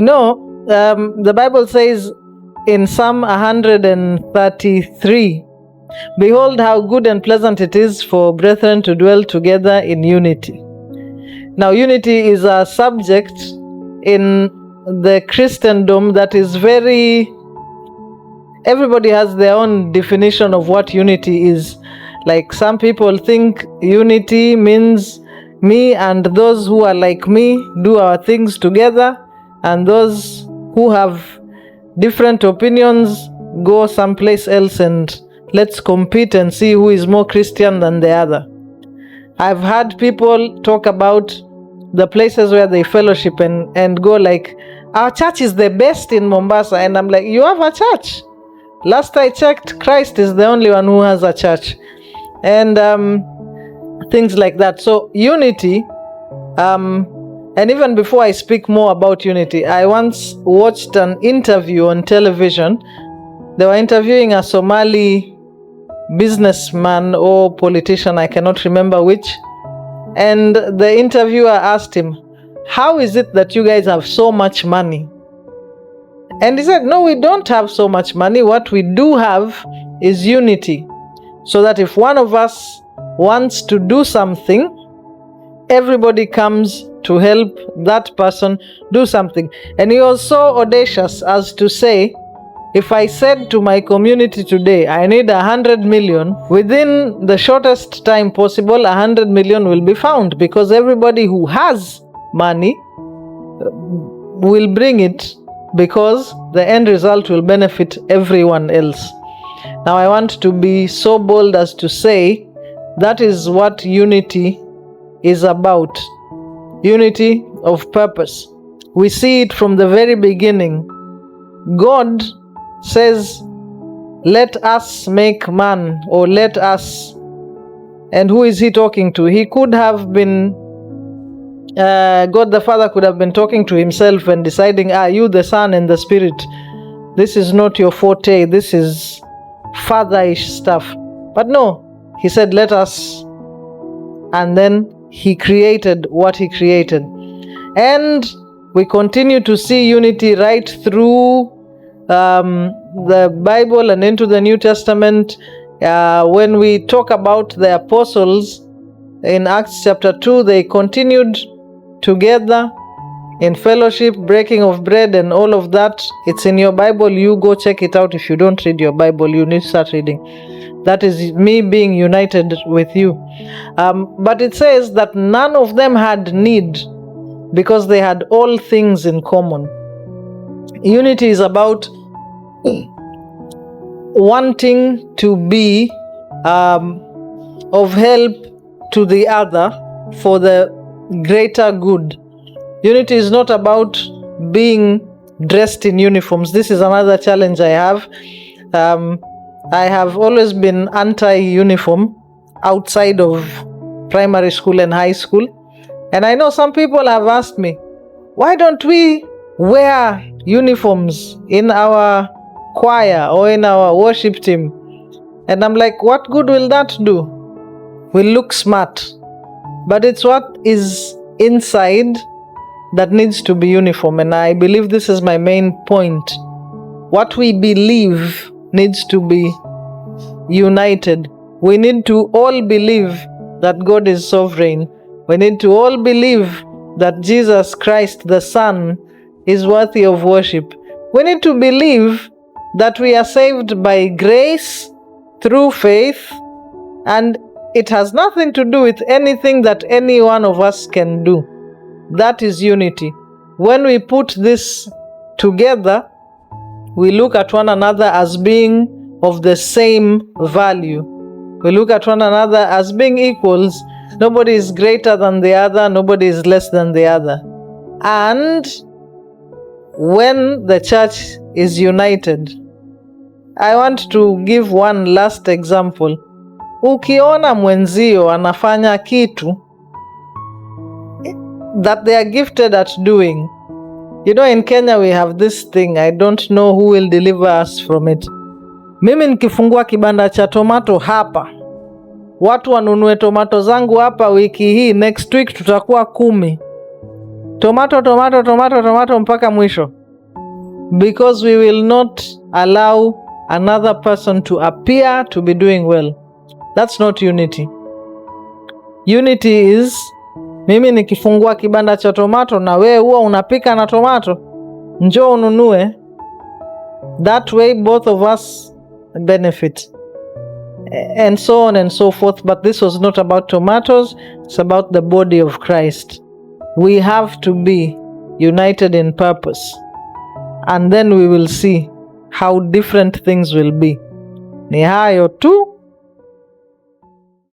The Bible says in Psalm 133, "Behold how good and pleasant it is for brethren to dwell together in unity." Now, unity is a subject in the Christendom that is everybody has their own definition of what unity is. Like, some people think unity means me and those who are like me do our things together, and those who have different opinions go someplace else and let's compete and see who is more Christian than the other. I've had people talk about the places where they fellowship and go like, "Our church is the best in Mombasa." And I'm like, you have a church? Last I checked, Christ is the only one who has a church. And things like that. So unity, and even before I speak more about unity, I once watched an interview on television. They were interviewing a Somali businessman or politician, I cannot remember which. And the interviewer asked him, "How is it that you guys have so much money?" And he said, "No, we don't have so much money. What we do have is unity. So that if one of us wants to do something, everybody comes to help that person do something." And he was so audacious as to say, if I said to my community today, I need 100 million, within the shortest time possible, 100 million will be found, because everybody who has money will bring it, because the end result will benefit everyone else. Now, I want to be so bold as to say that is what unity is about. Unity of purpose. We see it from the very beginning. God says, "Let us make man," or "let us." And who is he talking to? He could have been, God the Father could have been talking to himself and deciding, you the Son and the Spirit, this is not your forte, this is fatherish stuff. But no, he said, "Let us." And then he created what he created. And we continue to see unity right through the Bible and into the New Testament. When we talk about the apostles in Acts chapter 2, they continued together in fellowship, breaking of bread, and all of that. It's in your Bible. You go check it out. If you don't read your Bible, you need to start reading. That is me being united with you. But it says that none of them had need, because they had all things in common. Unity is about wanting to be of help to the other for the greater good. Unity is not about being dressed in uniforms. This is another challenge I have. I have always been anti-uniform outside of primary school and high school. And I know some people have asked me, why don't we wear uniforms in our choir or in our worship team? And I'm like, what good will that do? We'll look smart. But it's what is inside that needs to be uniform. And I believe this is my main point. What we believe needs to be united. We need to all believe that God is sovereign. We need to all believe that Jesus Christ, the Son, is worthy of worship. We need to believe that we are saved by grace through faith, and it has nothing to do with anything that any one of us can do. That is unity. When we put this together, we look at one another as being of the same value. We look at one another as being equals. Nobody is greater than the other. Nobody is less than the other. And when the church is united, I want to give one last example. Ukiona mwenzio anafanya kitu that they are gifted at doing. You know, in Kenya we have this thing, I don't know who will deliver us from it. Mimi nikifungua kibanda cha tomato hapa, watu wanunue tomato zangu hapa wiki hii, next week tutakuwa 10. tomato mpaka mwisho, because we will not allow another person to appear to be doing well. That's not unity. Unity is mimi nikifungua kibanda cha tomato na wewe huwa unapika na tomato, njoo ununue. That way both of us benefit, and so on and so forth. But this was not about tomatoes, it's about the body of Christ. We have to be united in purpose, and then we will see how different things will be. Ni hayo tu.